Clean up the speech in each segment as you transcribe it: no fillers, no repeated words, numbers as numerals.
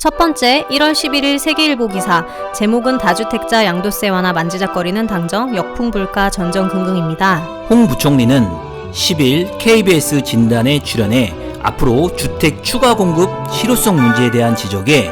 첫 번째, 1월 11일 세계일보 기사, 제목은 다주택자 양도세 완화 만지작거리는 당정, 역풍불가 전전긍긍입니다. 홍 부총리는 10일 KBS 진단에 출연해 앞으로 주택 추가 공급 실효성 문제에 대한 지적에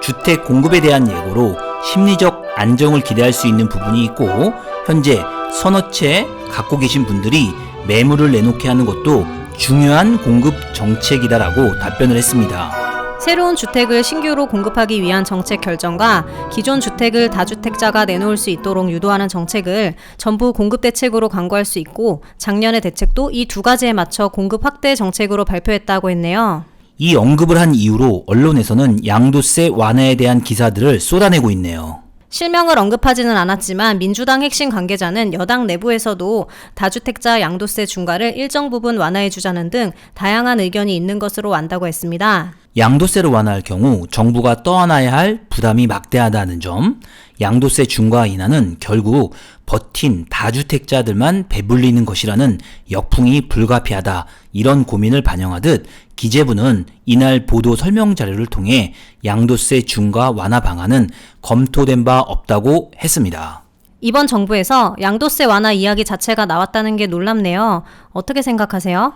주택 공급에 대한 예고로 심리적 안정을 기대할 수 있는 부분이 있고 현재 서너 채 갖고 계신 분들이 매물을 내놓게 하는 것도 중요한 공급 정책이다라고 답변을 했습니다. 새로운 주택을 신규로 공급하기 위한 정책 결정과 기존 주택을 다주택자가 내놓을 수 있도록 유도하는 정책을 전부 공급 대책으로 광고할 수 있고 작년의 대책도 이 두 가지에 맞춰 공급 확대 정책으로 발표했다고 했네요. 이 언급을 한 이후로 언론에서는 양도세 완화에 대한 기사들을 쏟아내고 있네요. 실명을 언급하지는 않았지만 민주당 핵심 관계자는 여당 내부에서도 다주택자 양도세 중과를 일정 부분 완화해주자는 등 다양한 의견이 있는 것으로 안다고 했습니다. 양도세를 완화할 경우 정부가 떠안아야 할 부담이 막대하다는 점, 양도세 중과 인하는 결국 버틴 다주택자들만 배불리는 것이라는 역풍이 불가피하다, 이런 고민을 반영하듯 기재부는 이날 보도 설명 자료를 통해 양도세 중과 완화 방안은 검토된 바 없다고 했습니다. 이번 정부에서 양도세 완화 이야기 자체가 나왔다는 게 놀랍네요. 어떻게 생각하세요?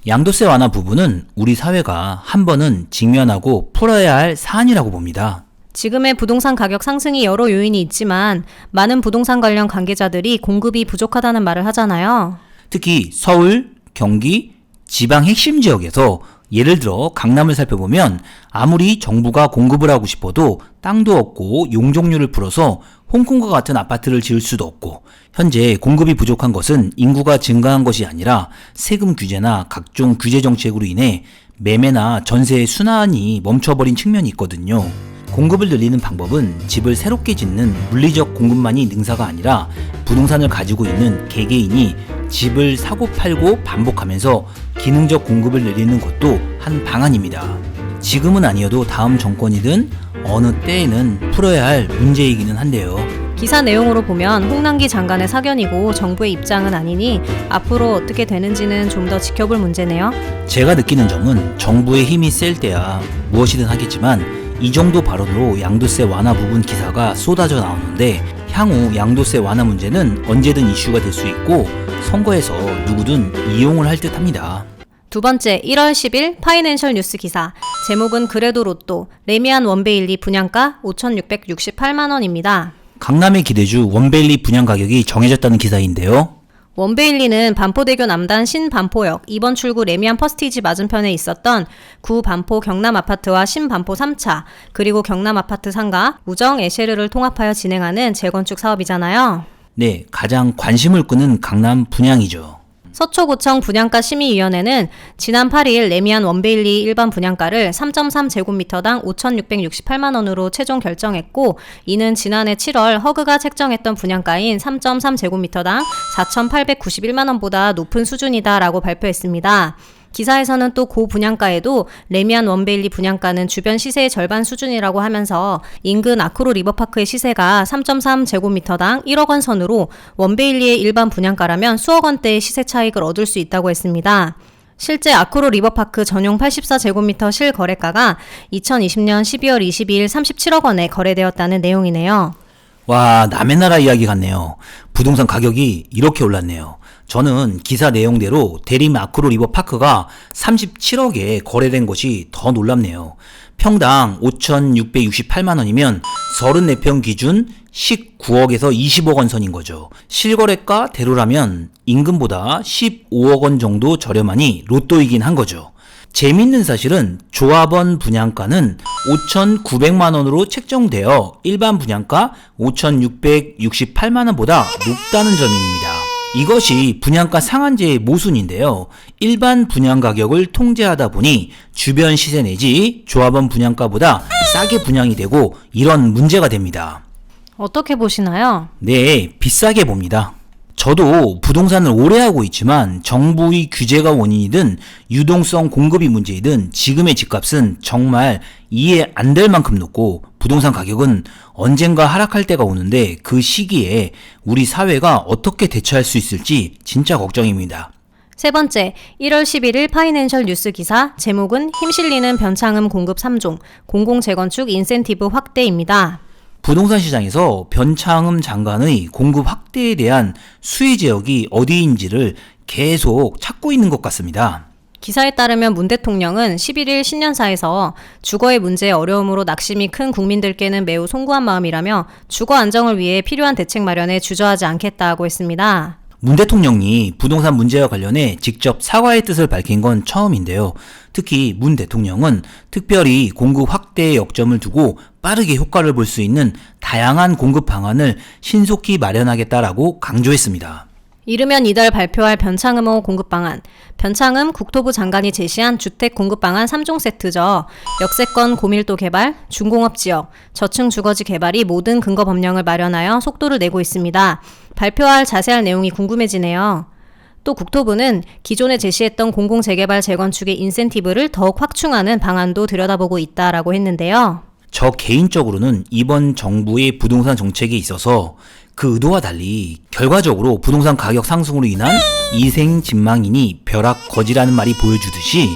양도세 완화 부분은 우리 사회가 한 번은 직면하고 풀어야 할 사안이라고 봅니다. 지금의 부동산 가격 상승이 여러 요인이 있지만 많은 부동산 관련 관계자들이 공급이 부족하다는 말을 하잖아요. 특히 서울, 경기, 지방 핵심 지역에서 예를 들어 강남을 살펴보면 아무리 정부가 공급을 하고 싶어도 땅도 없고 용적률을 풀어서 홍콩과 같은 아파트를 지을 수도 없고, 현재 공급이 부족한 것은 인구가 증가한 것이 아니라 세금 규제나 각종 규제 정책으로 인해 매매나 전세의 순환이 멈춰버린 측면이 있거든요. 공급을 늘리는 방법은 집을 새롭게 짓는 물리적 공급만이 능사가 아니라 부동산을 가지고 있는 개개인이 집을 사고 팔고 반복하면서 기능적 공급을 늘리는 것도 한 방안입니다. 지금은 아니어도 다음 정권이든 어느 때에는 풀어야 할 문제이기는 한데요. 기사 내용으로 보면 홍남기 장관의 사견이고 정부의 입장은 아니니 앞으로 어떻게 되는지는 좀 더 지켜볼 문제네요. 제가 느끼는 점은 정부의 힘이 셀 때야 무엇이든 하겠지만 이 정도 발언으로 양도세 완화 부분 기사가 쏟아져 나오는데 향후 양도세 완화 문제는 언제든 이슈가 될 수 있고 선거에서 누구든 이용을 할 듯합니다. 두 번째, 1월 10일 파이낸셜 뉴스 기사, 제목은 그래도 로또, 레미안 원베일리 분양가 5,668만 원입니다. 강남의 기대주 원베일리 분양 가격이 정해졌다는 기사인데요. 원베일리는 반포대교 남단 신반포역 2번 출구 레미안 퍼스티지 맞은편에 있었던 구 반포 경남아파트와 신반포 3차, 그리고 경남아파트 상가, 우정, 에쉐르를 통합하여 진행하는 재건축 사업이잖아요. 네, 가장 관심을 끄는 강남 분양이죠. 서초구청 분양가 심의위원회는 지난 8일 레미안 원베일리 일반 분양가를 3.3제곱미터당 5,668만 원으로 최종 결정했고, 이는 지난해 7월 허그가 책정했던 분양가인 3.3제곱미터당 4,891만 원보다 높은 수준이다라고 발표했습니다. 기사에서는 또 고 분양가에도 레미안 원베일리 분양가는 주변 시세의 절반 수준이라고 하면서 인근 아크로 리버파크의 시세가 3.3제곱미터당 1억 원 선으로 원베일리의 일반 분양가라면 수억 원대의 시세 차익을 얻을 수 있다고 했습니다. 실제 아크로 리버파크 전용 84제곱미터 실거래가가 2020년 12월 22일 37억 원에 거래되었다는 내용이네요. 와, 남의 나라 이야기 같네요. 부동산 가격이 이렇게 올랐네요. 저는 기사 내용대로 대림 아크로 리버파크가 37억에 거래된 것이 더 놀랍네요. 평당 5,668만 원이면 34평 기준 19억에서 20억 원 선인 거죠. 실거래가 대로라면 임금보다 15억 원 정도 저렴하니 로또이긴 한 거죠. 재밌는 사실은 조합원 분양가는 5,900만 원으로 책정되어 일반 분양가 5,668만 원보다 높다는 점입니다. 이것이 분양가 상한제의 모순인데요. 일반 분양 가격을 통제하다 보니 주변 시세 내지 조합원 분양가보다 싸게 분양이 되고 이런 문제가 됩니다. 어떻게 보시나요? 네, 비싸게 봅니다. 저도 부동산을 오래 하고 있지만 정부의 규제가 원인이든 유동성 공급이 문제이든 지금의 집값은 정말 이해 안 될 만큼 높고 부동산 가격은 언젠가 하락할 때가 오는데 그 시기에 우리 사회가 어떻게 대처할 수 있을지 진짜 걱정입니다. 세 번째, 1월 11일 파이낸셜 뉴스 기사, 제목은 힘실리는 변창흠 공급 3종, 공공재건축 인센티브 확대입니다. 부동산 시장에서 변창흠 장관의 공급 확대에 대한 수혜 지역이 어디인지를 계속 찾고 있는 것 같습니다. 기사에 따르면 문 대통령은 11일 신년사에서 주거의 문제의 어려움으로 낙심이 큰 국민들께는 매우 송구한 마음이라며 주거 안정을 위해 필요한 대책 마련에 주저하지 않겠다고 했습니다. 문 대통령이 부동산 문제와 관련해 직접 사과의 뜻을 밝힌 건 처음인데요. 특히 문 대통령은 특별히 공급 확대에 역점을 두고 빠르게 효과를 볼 수 있는 다양한 공급 방안을 신속히 마련하겠다라고 강조했습니다. 이르면 이달 발표할 변창흠호 공급 방안. 변창흠 국토부 장관이 제시한 주택 공급 방안 3종 세트죠. 역세권 고밀도 개발, 중공업 지역, 저층 주거지 개발이 모든 근거 법령을 마련하여 속도를 내고 있습니다. 발표할 자세한 내용이 궁금해지네요. 또 국토부는 기존에 제시했던 공공재개발 재건축의 인센티브를 더욱 확충하는 방안도 들여다보고 있다라고 했는데요. 저 개인적으로는 이번 정부의 부동산 정책에 있어서 그 의도와 달리 결과적으로 부동산 가격 상승으로 인한 이생진망이니 벼락거지라는 말이 보여주듯이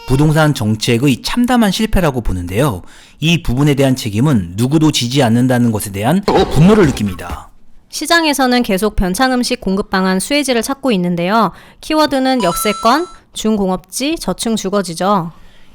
부동산 정책의 참담한 실패라고 보는데요. 이 부분에 대한 책임은 누구도 지지 않는다는 것에 대한 분노를 느낍니다. 시장에서는 계속 변창흠식 공급 방안 수혜지를 찾고 있는데요. 키워드는 역세권, 중공업지, 저층 주거지죠.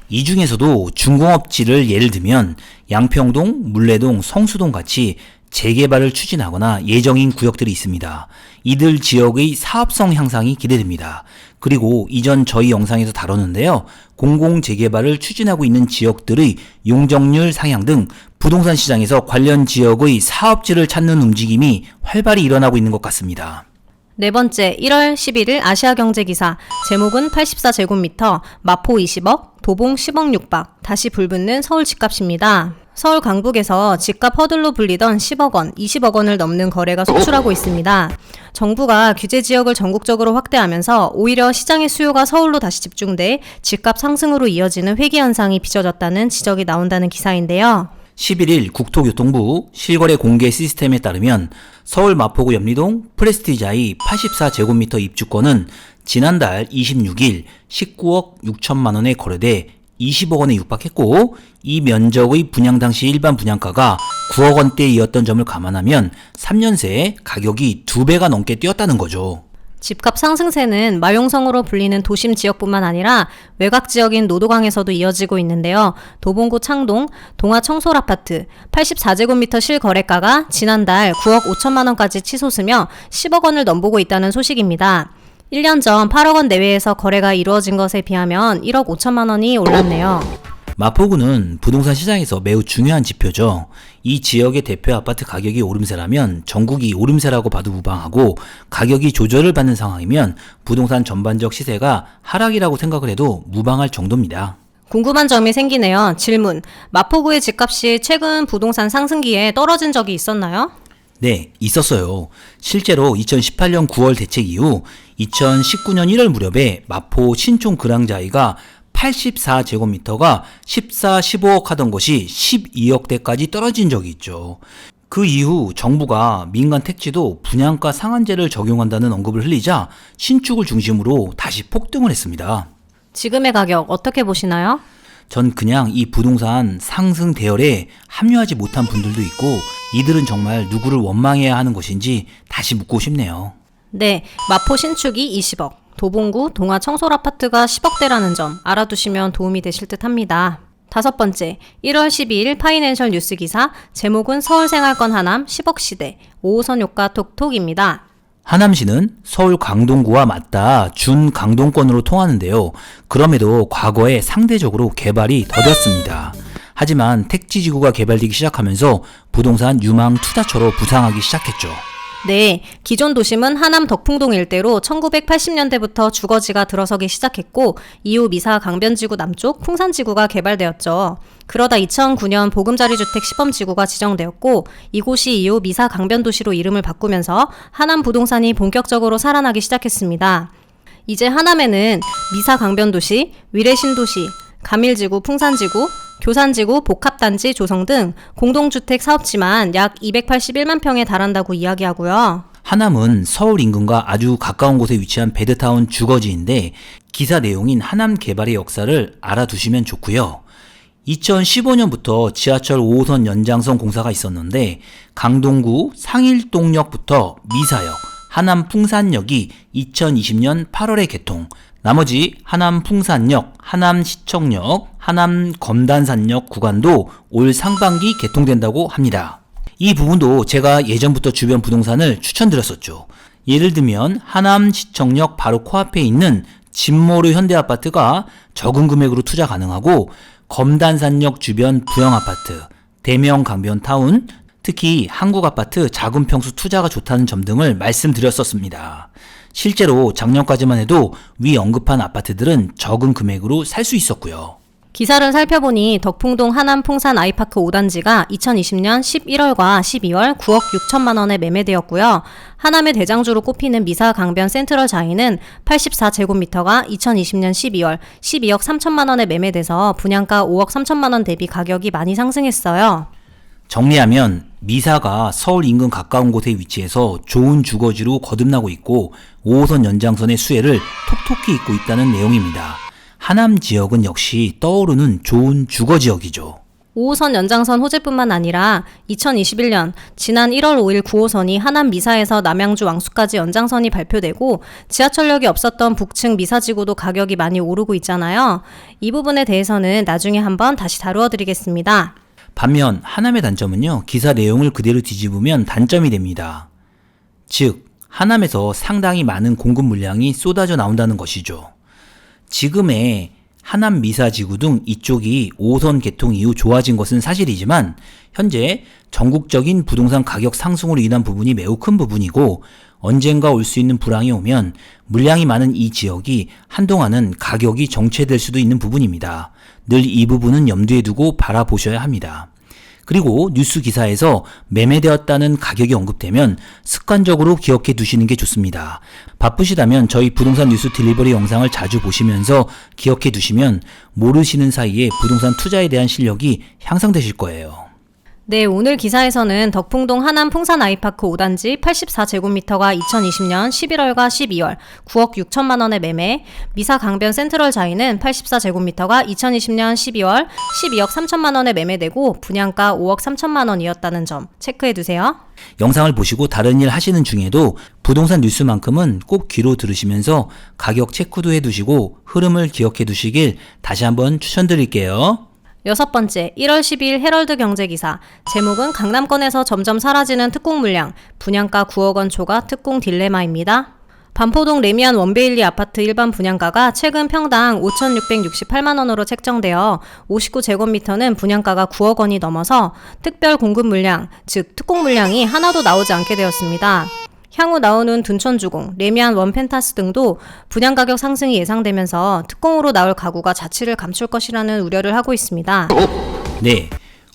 이 중에서도 중공업지를 예를 들면 양평동, 물레동, 성수동 같이 재개발을 추진하거나 예정인 구역들이 있습니다. 이들 지역의 사업성 향상이 기대됩니다. 그리고 이전 저희 영상에서 다뤘는데요. 공공재개발을 추진하고 있는 지역들의 용적률 상향 등 부동산 시장에서 관련 지역의 사업지를 찾는 움직임이 활발히 일어나고 있는 것 같습니다. 네 번째, 1월 11일 아시아경제기사, 제목은 84제곱미터, 마포 20억, 도봉 10억 6박, 다시 불붙는 서울 집값입니다. 서울 강북에서 집값 허들로 불리던 10억 원, 20억 원을 넘는 거래가 속출하고 있습니다. 정부가 규제 지역을 전국적으로 확대하면서 오히려 시장의 수요가 서울로 다시 집중돼 집값 상승으로 이어지는 회귀 현상이 빚어졌다는 지적이 나온다는 기사인데요. 11일 국토교통부 실거래 공개 시스템에 따르면 서울 마포구 염리동 프레스티자의 84제곱미터 입주권은 지난달 26일 19억 6천만 원에 거래돼 20억 원에 육박했고, 이 면적의 분양 당시 일반 분양가가 9억 원대이었던 점을 감안하면 3년 새에 가격이 2배가 넘게 뛰었다는 거죠. 집값 상승세는 마용성으로 불리는 도심 지역뿐만 아니라 외곽 지역인 노도강에서도 이어지고 있는데요. 도봉구 창동, 동아 청솔아파트 84제곱미터 실거래가가 지난달 9억 5천만 원까지 치솟으며 10억 원을 넘보고 있다는 소식입니다. 1년 전 8억 원 내외에서 거래가 이루어진 것에 비하면 1억 5천만 원이 올랐네요. 마포구는 부동산 시장에서 매우 중요한 지표죠. 이 지역의 대표 아파트 가격이 오름세라면 전국이 오름세라고 봐도 무방하고, 가격이 조절을 받는 상황이면 부동산 전반적 시세가 하락이라고 생각을 해도 무방할 정도입니다. 궁금한 점이 생기네요. 질문. 마포구의 집값이 최근 부동산 상승기에 떨어진 적이 있었나요? 네, 있었어요. 실제로 2018년 9월 대책 이후 2019년 1월 무렵에 마포 신촌 그랑자이가 84제곱미터가 14, 15억 하던 것이 12억대까지 떨어진 적이 있죠. 그 이후 정부가 민간 택지도 분양가 상한제를 적용한다는 언급을 흘리자 신축을 중심으로 다시 폭등을 했습니다. 지금의 가격 어떻게 보시나요? 전 그냥 이 부동산 상승 대열에 합류하지 못한 분들도 있고, 이들은 정말 누구를 원망해야 하는 것인지 다시 묻고 싶네요. 네, 마포 신축이 20억, 도봉구 동아 청솔아파트가 10억대라는 점 알아두시면 도움이 되실 듯 합니다. 다섯 번째, 1월 12일 파이낸셜 뉴스 기사, 제목은 서울생활권 하남 10억 시대, 5호선 효과 톡톡입니다. 하남시는 서울 강동구와 맞닿아 준강동권으로 통하는데요. 그럼에도 과거에 상대적으로 개발이 더뎠습니다. 하지만 택지지구가 개발되기 시작하면서 부동산 유망 투자처로 부상하기 시작했죠. 네, 기존 도심은 하남 덕풍동 일대로 1980년대부터 주거지가 들어서기 시작했고, 이후 미사 강변지구 남쪽 풍산지구가 개발되었죠. 그러다 2009년 보금자리주택 시범지구가 지정되었고, 이곳이 이후 미사 강변도시로 이름을 바꾸면서 하남 부동산이 본격적으로 살아나기 시작했습니다. 이제 하남에는 미사 강변도시, 위례신도시, 가밀지구 풍산지구, 교산지구 복합단지 조성 등 공동주택 사업지만 약 281만 평에 달한다고 이야기하고요. 하남은 서울 인근과 아주 가까운 곳에 위치한 베드타운 주거지인데 기사 내용인 하남 개발의 역사를 알아두시면 좋고요. 2015년부터 지하철 5호선 연장선 공사가 있었는데 강동구 상일동역부터 미사역, 하남 풍산역이 2020년 8월에 개통, 나머지 하남 풍산역, 하남 시청역, 하남 검단산역 구간도 올 상반기 개통된다고 합니다. 이 부분도 제가 예전부터 주변 부동산을 추천드렸었죠. 예를 들면 하남 시청역 바로 코앞에 있는 진모르 현대아파트가 적은 금액으로 투자 가능하고 검단산역 주변 부영아파트, 대명 강변타운, 특히 한국아파트 작은 평수 투자가 좋다는 점 등을 말씀드렸었습니다. 실제로 작년까지만 해도 위 언급한 아파트들은 적은 금액으로 살 수 있었고요. 기사를 살펴보니 덕풍동 하남 풍산 아이파크 5단지가 2020년 11월과 12월 9억 6천만 원에 매매되었고요. 하남의 대장주로 꼽히는 미사 강변 센트럴 자이는 84제곱미터가 2020년 12월 12억 3천만 원에 매매돼서 분양가 5억 3천만 원 대비 가격이 많이 상승했어요. 정리하면 미사가 서울 인근 가까운 곳에 위치해서 좋은 주거지로 거듭나고 있고 5호선 연장선의 수혜를 톡톡히 잇고 있다는 내용입니다. 하남 지역은 역시 떠오르는 좋은 주거 지역이죠. 5호선 연장선 호재뿐만 아니라 2021년 지난 1월 5일 9호선이 하남 미사에서 남양주 왕수까지 연장선이 발표되고 지하철역이 없었던 북층 미사지구도 가격이 많이 오르고 있잖아요. 이 부분에 대해서는 나중에 한번 다시 다루어 드리겠습니다. 반면 하남의 단점은요, 기사 내용을 그대로 뒤집으면 단점이 됩니다. 즉, 하남에서 상당히 많은 공급 물량이 쏟아져 나온다는 것이죠. 지금의 하남 미사지구 등 이쪽이 5호선 개통 이후 좋아진 것은 사실이지만 현재 전국적인 부동산 가격 상승으로 인한 부분이 매우 큰 부분이고 언젠가 올 수 있는 불황이 오면 물량이 많은 이 지역이 한동안은 가격이 정체될 수도 있는 부분입니다. 늘 이 부분은 염두에 두고 바라보셔야 합니다. 그리고 뉴스 기사에서 매매되었다는 가격이 언급되면 습관적으로 기억해 두시는 게 좋습니다. 바쁘시다면 저희 부동산 뉴스 딜리버리 영상을 자주 보시면서 기억해 두시면 모르시는 사이에 부동산 투자에 대한 실력이 향상되실 거예요. 네, 오늘 기사에서는 덕풍동 하남 풍산 아이파크 5단지 84제곱미터가 2020년 11월과 12월 9억 6천만 원에 매매, 미사 강변 센트럴 자이는 84제곱미터가 2020년 12월 12억 3천만 원에 매매되고 분양가 5억 3천만 원이었다는 점 체크해 두세요. 영상을 보시고 다른 일 하시는 중에도 부동산 뉴스만큼은 꼭 귀로 들으시면서 가격 체크도 해두시고 흐름을 기억해 두시길 다시 한번 추천드릴게요. 6번째, 1월 12일 헤럴드 경제기사. 제목은 강남권에서 점점 사라지는 특공 물량, 분양가 9억 원 초과 특공 딜레마입니다. 반포동 레미안 원베일리 아파트 일반 분양가가 최근 평당 5,668만 원으로 책정되어 59제곱미터는 분양가가 9억 원이 넘어서 특별 공급 물량, 즉 특공 물량이 하나도 나오지 않게 되었습니다. 향후 나오는 둔천주공, 레미안 원펜타스 등도 분양가격 상승이 예상되면서 특공으로 나올 가구가 자취를 감출 것이라는 우려를 하고 있습니다. 네,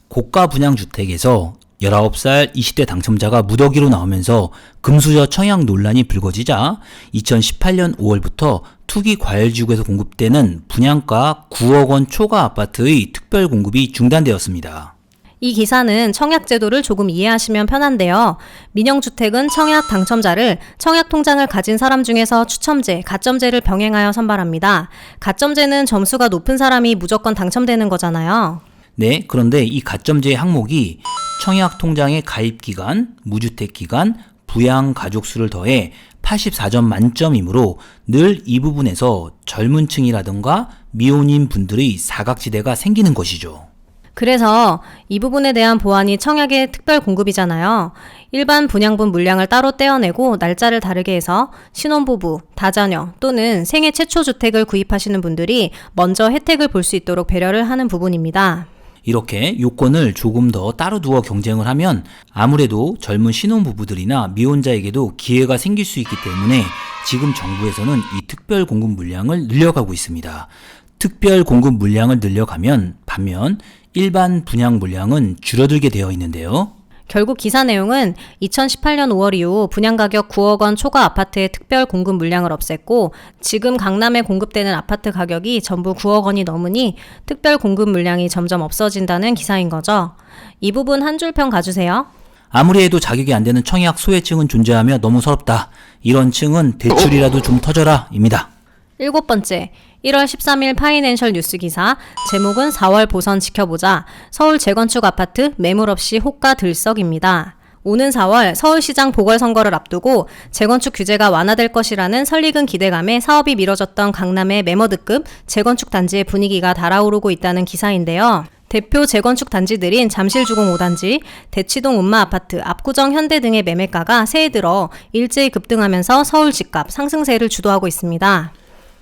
고가 분양주택에서 19살 20대 당첨자가 무더기로 나오면서 금수저 청약 논란이 불거지자 2018년 5월부터 투기 과열지구에서 공급되는 분양가 9억 원 초과 아파트의 특별 공급이 중단되었습니다. 이 기사는 청약제도를 조금 이해하시면 편한데요. 민영주택은 청약 당첨자를 청약통장을 가진 사람 중에서 추첨제, 가점제를 병행하여 선발합니다. 가점제는 점수가 높은 사람이 무조건 당첨되는 거잖아요. 네, 그런데 이 가점제의 항목이 청약통장의 가입기간, 무주택기간, 부양가족수를 더해 84점 만점이므로 늘 이 부분에서 젊은 층이라든가 미혼인 분들의 사각지대가 생기는 것이죠. 그래서 이 부분에 대한 보완이 청약의 특별 공급이잖아요. 일반 분양분 물량을 따로 떼어내고 날짜를 다르게 해서 신혼부부, 다자녀 또는 생애 최초 주택을 구입하시는 분들이 먼저 혜택을 볼 수 있도록 배려를 하는 부분입니다. 이렇게 요건을 조금 더 따로 두어 경쟁을 하면 아무래도 젊은 신혼부부들이나 미혼자에게도 기회가 생길 수 있기 때문에 지금 정부에서는 이 특별 공급 물량을 늘려가고 있습니다. 특별 공급 물량을 늘려가면 반면 일반 분양 물량은 줄어들게 되어 있는데요. 결국 기사 내용은 2018년 5월 이후 분양가격 9억 원 초과 아파트의 특별 공급 물량을 없앴고 지금 강남에 공급되는 아파트 가격이 전부 9억 원이 넘으니 특별 공급 물량이 점점 없어진다는 기사인 거죠. 이 부분 한 줄 평 가주세요. 아무리 해도 자격이 안 되는 청약 소외층은 존재하며 너무 서럽다. 이런 층은 대출이라도 좀 터져라 입니다. 7번째, 1월 13일 파이낸셜 뉴스 기사, 제목은 4월 보선 지켜보자, 서울 재건축 아파트 매물 없이 호가 들썩입니다. 오는 4월 서울시장 보궐선거를 앞두고 재건축 규제가 완화될 것이라는 설익은 기대감에 사업이 미뤄졌던 강남의 매머드급 재건축 단지의 분위기가 달아오르고 있다는 기사인데요. 대표 재건축 단지들인 잠실주공 5단지, 대치동 운마아파트, 압구정 현대 등의 매매가가 새해 들어 일제히 급등하면서 서울 집값 상승세를 주도하고 있습니다.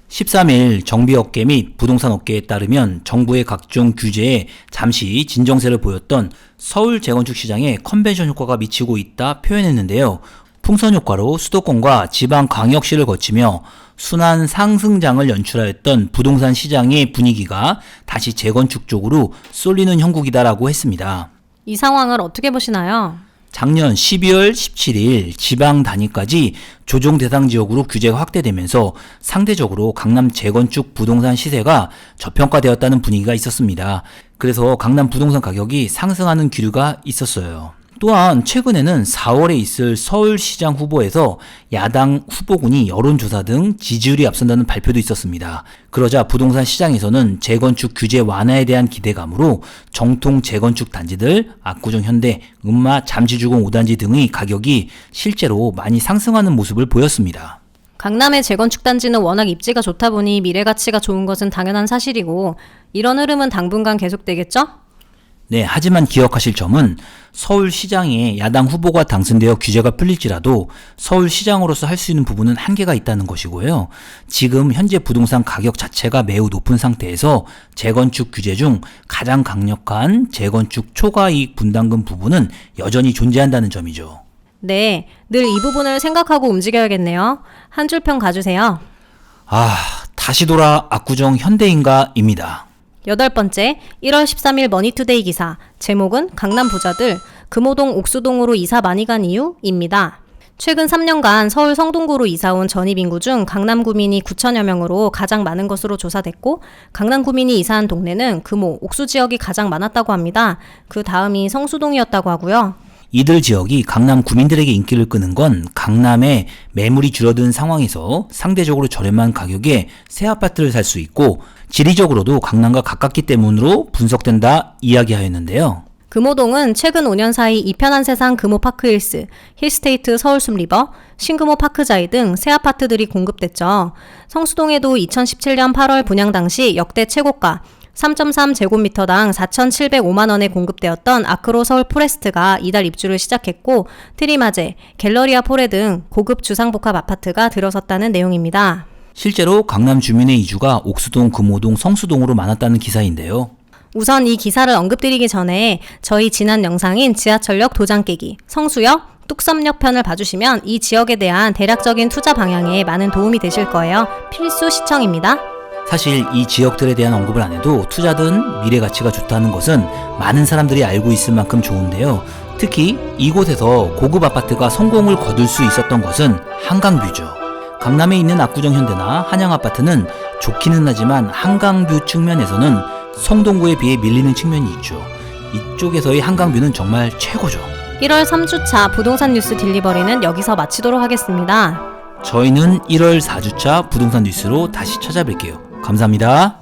13일 정비업계 및 부동산업계에 따르면 정부의 각종 규제에 잠시 진정세를 보였던 서울 재건축 시장에 컨벤션 효과가 미치고 있다 표현했는데요. 풍선 효과로 수도권과 지방 광역시를 거치며 순환 상승장을 연출하였던 부동산 시장의 분위기가 다시 재건축 쪽으로 쏠리는 형국이다라고 했습니다. 이 상황을 어떻게 보시나요? 작년 12월 17일 지방 단위까지 조정 대상 지역으로 규제가 확대되면서 상대적으로 강남 재건축 부동산 시세가 저평가되었다는 분위기가 있었습니다. 그래서 강남 부동산 가격이 상승하는 기류가 있었어요. 또한 최근에는 4월에 있을 서울시장 후보에서 야당 후보군이 여론조사 등 지지율이 앞선다는 발표도 있었습니다. 그러자 부동산 시장에서는 재건축 규제 완화에 대한 기대감으로 정통 재건축 단지들, 압구정 현대, 음마, 잠실주공 5단지 등의 가격이 실제로 많이 상승하는 모습을 보였습니다. 강남의 재건축 단지는 워낙 입지가 좋다 보니 미래 가치가 좋은 것은 당연한 사실이고 이런 흐름은 당분간 계속되겠죠? 네, 하지만 기억하실 점은 서울시장에 야당 후보가 당선되어 규제가 풀릴지라도 서울시장으로서 할 수 있는 부분은 한계가 있다는 것이고요. 지금 현재 부동산 가격 자체가 매우 높은 상태에서 재건축 규제 중 가장 강력한 재건축 초과이익 분담금 부분은 여전히 존재한다는 점이죠. 네, 늘 이 부분을 생각하고 움직여야겠네요. 한 줄 평 가주세요. 다시 돌아 압구정 현대인가입니다. 8번째, 1월 13일 머니투데이 기사, 제목은 강남 부자들, 금호동 옥수동으로 이사 많이 간 이유입니다. 최근 3년간 서울 성동구로 이사온 전입 인구 중 강남 구민이 9천여 명으로 가장 많은 것으로 조사됐고 강남 구민이 이사한 동네는 금호, 옥수 지역이 가장 많았다고 합니다. 그 다음이 성수동이었다고 하고요. 이들 지역이 강남 구민들에게 인기를 끄는 건 강남의 매물이 줄어든 상황에서 상대적으로 저렴한 가격에 새 아파트를 살 수 있고 지리적으로도 강남과 가깝기 때문으로 분석된다 이야기하였는데요. 금호동은 최근 5년 사이 이편한 세상 금호파크힐스, 힐스테이트 서울숲리버, 신금호 파크자이 등 새 아파트들이 공급됐죠. 성수동에도 2017년 8월 분양 당시 역대 최고가 3.3제곱미터당 4,705만 원에 공급되었던 아크로 서울 포레스트가 이달 입주를 시작했고 트리마제, 갤러리아 포레 등 고급 주상복합 아파트가 들어섰다는 내용입니다. 실제로 강남 주민의 이주가 옥수동, 금호동, 성수동으로 많았다는 기사인데요. 우선 이 기사를 언급드리기 전에 저희 지난 영상인 지하철역 도장 깨기, 성수역, 뚝섬역 편을 봐주시면 이 지역에 대한 대략적인 투자 방향에 많은 도움이 되실 거예요. 필수 시청입니다. 사실 이 지역들에 대한 언급을 안 해도 투자든 미래 가치가 좋다는 것은 많은 사람들이 알고 있을 만큼 좋은데요. 특히 이곳에서 고급 아파트가 성공을 거둘 수 있었던 것은 한강뷰죠. 강남에 있는 압구정 현대나 한양 아파트는 좋기는 하지만 한강뷰 측면에서는 성동구에 비해 밀리는 측면이 있죠. 이쪽에서의 한강뷰는 정말 최고죠. 1월 3주차 부동산 뉴스 딜리버리는 여기서 마치도록 하겠습니다. 저희는 1월 4주차 부동산 뉴스로 다시 찾아뵐게요. 감사합니다.